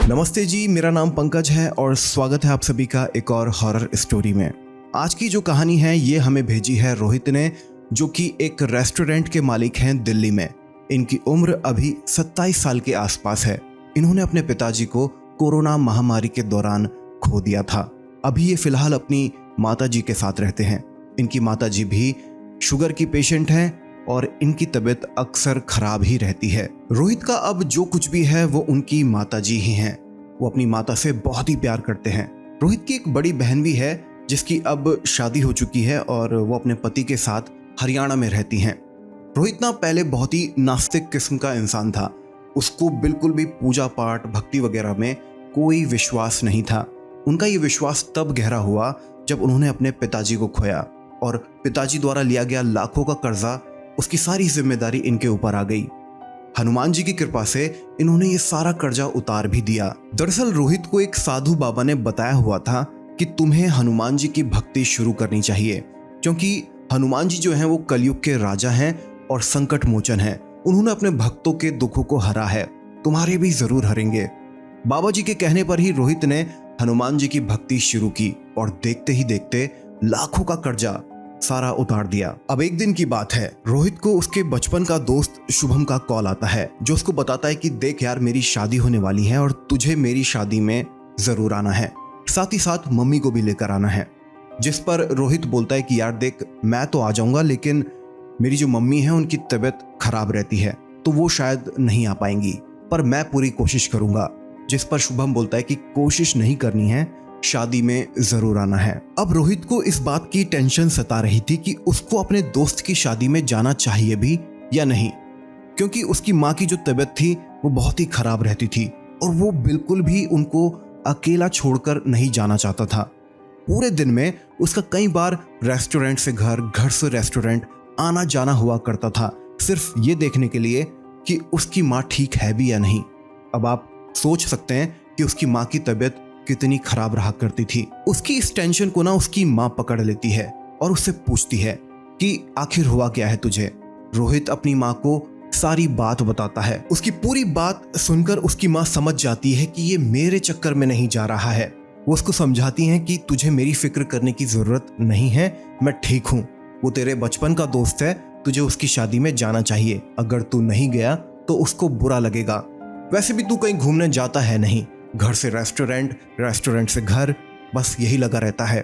नमस्ते जी, मेरा नाम पंकज है और स्वागत है आप सभी का एक और हॉरर स्टोरी में। आज की जो कहानी है ये हमें भेजी है रोहित ने, जो कि एक रेस्टोरेंट के मालिक हैं दिल्ली में। इनकी उम्र अभी 27 साल के आसपास है। इन्होंने अपने पिताजी को कोरोना महामारी के दौरान खो दिया था। अभी ये फिलहाल अपनी माताजी के साथ रहते हैं। इनकी माताजी भी शुगर की पेशेंट हैं और इनकी तबीयत अक्सर खराब ही रहती है। रोहित का अब जो कुछ भी है वो उनकी माताजी ही हैं। वो अपनी माता से बहुत ही प्यार करते हैं। रोहित की एक बड़ी बहन भी है जिसकी अब शादी हो चुकी है और वो अपने पति के साथ हरियाणा में रहती हैं। रोहित ना पहले बहुत ही नास्तिक किस्म का इंसान था। उसको बिल्कुल भी पूजा पाठ भक्ति वगैरह में कोई विश्वास नहीं था। उनका ये विश्वास तब गहरा हुआ जब उन्होंने अपने पिताजी को खोया और पिताजी द्वारा लिया गया लाखों का कर्जा, उसकी सारी जिम्मेदारी इनके ऊपर आ गई। हनुमान जी की कृपा से इन्होंने ये सारा कर्जा उतार भी दिया। दरअसल रोहित को एक साधु बाबा ने बताया हुआ था कि तुम्हें हनुमान जी की भक्ति शुरू करनी चाहिए, क्योंकि हनुमान जी जो हैं वो कलयुग के राजा हैं और संकट मोचन हैं। उन्होंने अपने भक्तों के दुखों को हरा है, तुम्हारे भी जरूर हरेंगे। बाबा जी के कहने पर ही रोहित ने हनुमान जी की भक्ति शुरू की और देखते ही देखते लाखों का कर्जा सारा उतार दिया। अब एक दिन की बात है, रोहित को उसके बचपन का दोस्त शुभम का कॉल आता है, जो उसको बताता है कि देख यार, मेरी शादी होने वाली है और तुझे मेरी शादी में जरूर आना है, साथ ही साथ मम्मी को भी लेकर आना है। जिस पर रोहित बोलता है कि यार देख, मैं तो आ जाऊंगा, लेकिन मेरी जो मम्मी है उनकी तबीयत खराब रहती है तो वो शायद नहीं आ पाएंगी, पर मैं पूरी कोशिश करूंगा। जिस पर शुभम बोलता है कि कोशिश नहीं करनी है, शादी में जरूर आना है। अब रोहित को इस बात की टेंशन सता रही थी कि उसको अपने दोस्त की शादी में जाना चाहिए भी या नहीं, क्योंकि उसकी माँ की जो तबीयत थी वो बहुत ही खराब रहती थी और वो बिल्कुल भी उनको अकेला छोड़कर नहीं जाना चाहता था। पूरे दिन में उसका कई बार रेस्टोरेंट से घर, घर से रेस्टोरेंट आना जाना हुआ करता था, सिर्फ ये देखने के लिए कि उसकी माँ ठीक है भी या नहीं। अब आप सोच सकते हैं कि उसकी माँ की तबीयत कितनी खराब रहा करती थी। उसकी इस टेंशन को ना उसकी माँ पकड़ लेती है और उससे पूछती है कि आखिर हुआ क्या है तुझे। रोहित अपनी माँ को सारी बात बताता है। उसकी पूरी बात सुनकर उसकी माँ समझ जाती है कि ये मेरे चक्कर में नहीं जा रहा है। वो उसको समझाती हैं कि तुझे मेरी फिक्र करने की जरूरत नहीं है, मैं ठीक हूँ। वो तेरे बचपन का दोस्त है, तुझे उसकी शादी में जाना चाहिए। अगर तू नहीं गया तो उसको बुरा लगेगा। वैसे भी तू कहीं घूमने जाता है नहीं, घर से रेस्टोरेंट, रेस्टोरेंट से घर, बस यही लगा रहता है।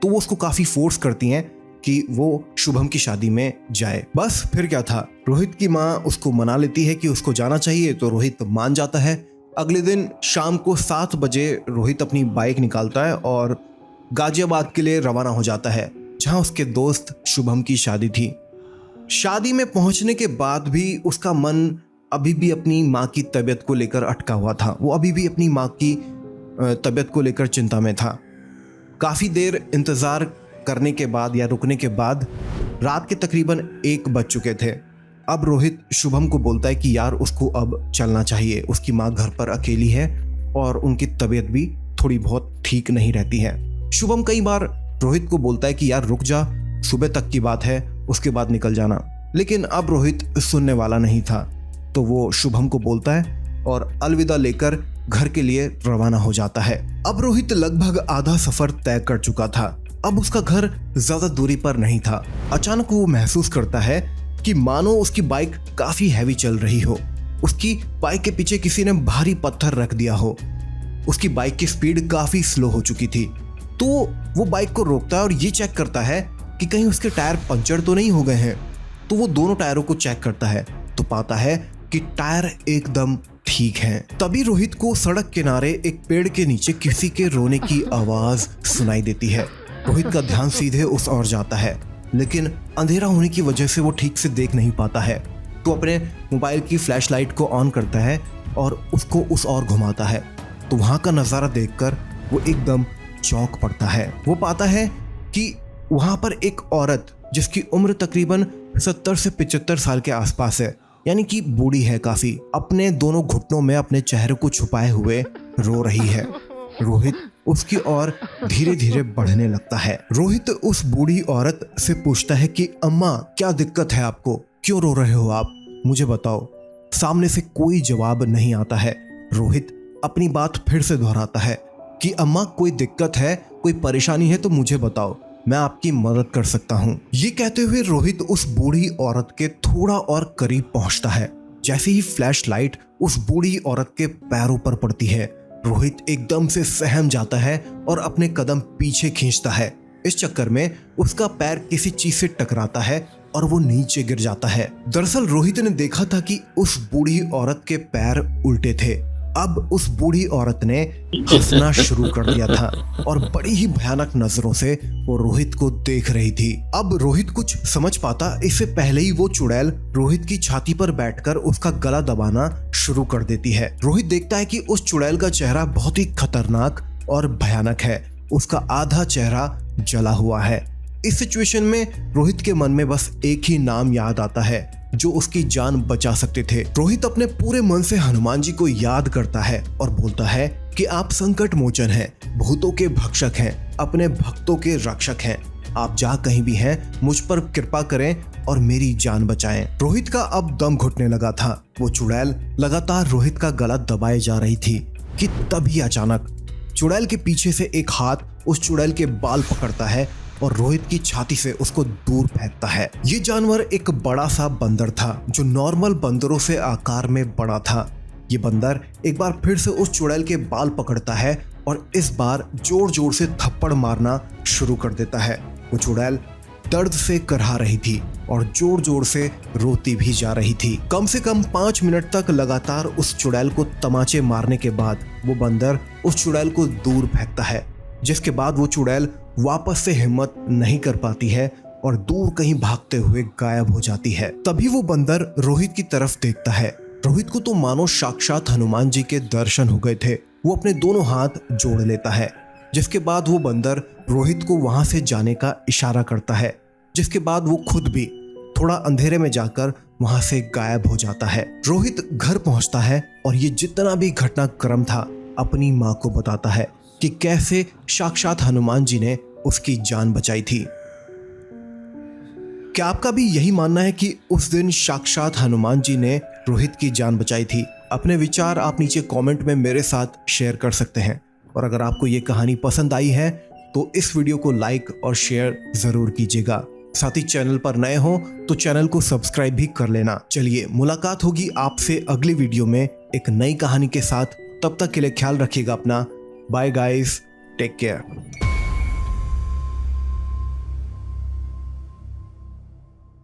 तो वो उसको काफी फोर्स करती हैं कि वो शुभम की शादी में जाए। बस फिर क्या था, रोहित की माँ उसको मना लेती है कि उसको जाना चाहिए, तो रोहित मान जाता है। अगले दिन शाम को 7 बजे रोहित अपनी बाइक निकालता है और गाजियाबाद के लिए रवाना हो जाता है, जहाँ उसके दोस्त शुभम की शादी थी। शादी में पहुंचने के बाद भी उसका मन अभी भी अपनी माँ की तबीयत को लेकर अटका हुआ था। वो अभी भी अपनी माँ की तबीयत को लेकर चिंता में था। काफ़ी देर इंतज़ार करने के बाद या रुकने के बाद रात के तकरीबन 1 बज चुके थे। अब रोहित शुभम को बोलता है कि यार उसको अब चलना चाहिए, उसकी माँ घर पर अकेली है और उनकी तबीयत भी थोड़ी बहुत ठीक नहीं रहती है। शुभम कई बार रोहित को बोलता है कि यार रुक जा, सुबह तक की बात है, उसके बाद निकल जाना, लेकिन अब रोहित सुनने वाला नहीं था। तो वो शुभम को बोलता है और अलविदा लेकर घर के लिए रवाना हो जाता है। अब रोहित लगभग आधा सफर तय कर चुका था। अब उसका घर ज्यादा दूरी पर नहीं था। अचानक वो महसूस करता है कि मानो उसकी बाइक काफी हैवी चल रही हो। उसकी बाइक के पीछे किसी ने भारी पत्थर रख दिया हो। उसकी बाइक की स्पीड काफी स्लो हो चुकी थी। तो वो बाइक को रोकता है और ये चेक करता है कि कहीं उसके टायर पंचर तो नहीं हो गए हैं। तो वो दोनों टायरों को चेक करता है तो पाता है कि टायर एकदम ठीक है। तभी रोहित को सड़क किनारे एक पेड़ के नीचे किसी के रोने की आवाज सुनाई देती है। रोहित का ध्यान सीधे उस ओर जाता है, लेकिन अंधेरा होने की वजह से वो ठीक से देख नहीं पाता है। तो अपने मोबाइल की फ्लैशलाइट को ऑन करता है और उसको उस ओर घुमाता है। तो वहां का नजारा देखकर वो एकदम चौंक पड़ता है। वो पाता है कि वहां पर एक औरत जिसकी उम्र तकरीबन 70 से 75 साल के आसपास है, यानी कि बूढ़ी है काफी, अपने दोनों घुटनों में अपने चेहरे को छुपाए हुए रो रही है। रोहित उसकी ओर धीरे धीरे बढ़ने लगता है। रोहित उस बूढ़ी औरत से पूछता है कि अम्मा, क्या दिक्कत है आपको, क्यों रो रहे हो आप, मुझे बताओ। सामने से कोई जवाब नहीं आता है। रोहित अपनी बात फिर से दोहराता है कि अम्मा कोई दिक्कत है, कोई परेशानी है तो मुझे बताओ, मैं आपकी मदद कर सकता हूँ। ये कहते हुए रोहित उस बूढ़ी औरत के थोड़ा और करीब पहुंचता है। जैसे ही फ्लैशलाइट उस बूढ़ी औरत के पैरों पर पड़ती है, रोहित एकदम से सहम जाता है और अपने कदम पीछे खींचता है। इस चक्कर में उसका पैर किसी चीज से टकराता है और वो नीचे गिर जाता है। दरअसल रोहित ने देखा था कि उस बूढ़ी औरत के पैर उल्टे थे। अब उस बूढ़ी औरत ने हंसना शुरू कर दिया था और बड़ी ही भयानक नजरों से वो रोहित को देख रही थी। अब रोहित कुछ समझ पाता इससे पहले ही वो चुड़ैल रोहित की छाती पर बैठकर उसका गला दबाना शुरू कर देती है। रोहित देखता है कि उस चुड़ैल का चेहरा बहुत ही खतरनाक और भयानक है। उसका आधा चेहरा जला हुआ है। इस सिचुएशन में रोहित के मन में बस एक ही नाम याद आता है जो उसकी जान बचा सकते थे। रोहित अपने पूरे मन से हनुमान जी को याद करता है और बोलता है कि आप संकट मोचन हैं, भूतों के भक्षक हैं, अपने भक्तों के रक्षक हैं। आप जहाँ कहीं भी हैं मुझ पर कृपा करें और मेरी जान बचाएं। रोहित का अब दम घुटने लगा था। वो चुड़ैल लगातार रोहित का गला दबाए जा रही थी कि तभी अचानक चुड़ैल के पीछे से एक हाथ उस चुड़ैल के बाल पकड़ता है और रोहित की छाती से उसको दूर फेंकता है। ये जानवर एक बड़ा सा बंदर था जो नॉर्मल बंदरों से आकार में बड़ा था। ये बंदर एक बार फिर से उस चुड़ैल के बाल पकड़ता है और इस बार जोर जोर से थप्पड़ मारना शुरू कर देता है। वो चुड़ैल दर्द से करहा रही थी और जोर जोर से रोती भी जा रही थी। कम से कम 5 मिनट तक लगातार उस चुड़ैल को तमाचे मारने के बाद वो बंदर उस चुड़ैल को दूर फेंकता है, जिसके बाद वो चुड़ैल वापस से हिम्मत नहीं कर पाती है और दूर कहीं भागते हुए गायब हो जाती है। तभी वो बंदर रोहित की तरफ देखता है। रोहित को तो मानो साक्षात हनुमान जी के दर्शन हो गए थे। वो अपने दोनों हाथ जोड़ लेता है, जिसके बाद वो बंदर रोहित को वहां से जाने का इशारा करता है, जिसके बाद वो खुद भी थोड़ा अंधेरे में जाकर वहां से गायब हो जाता है। रोहित घर पहुंचता है और ये जितना भी घटनाक्रम था अपनी माँ को बताता है कि कैसे साक्षात हनुमान जी ने उसकी जान बचाई थी। क्या आपका भी यही मानना है कि उस दिन साक्षात हनुमान जी ने रोहित की जान बचाई थी? अपने विचार आप नीचे कमेंट में मेरे साथ शेयर कर सकते हैं। और अगर आपको ये कहानी पसंद आई है तो इस वीडियो को लाइक और शेयर जरूर कीजिएगा। साथ ही चैनल पर नए हो तो चैनल को सब्सक्राइब भी कर लेना। चलिए मुलाकात होगी आपसे अगली वीडियो में एक नई कहानी के साथ। तब तक के लिए ख्याल रखिएगा अपना। Bye guys, take care.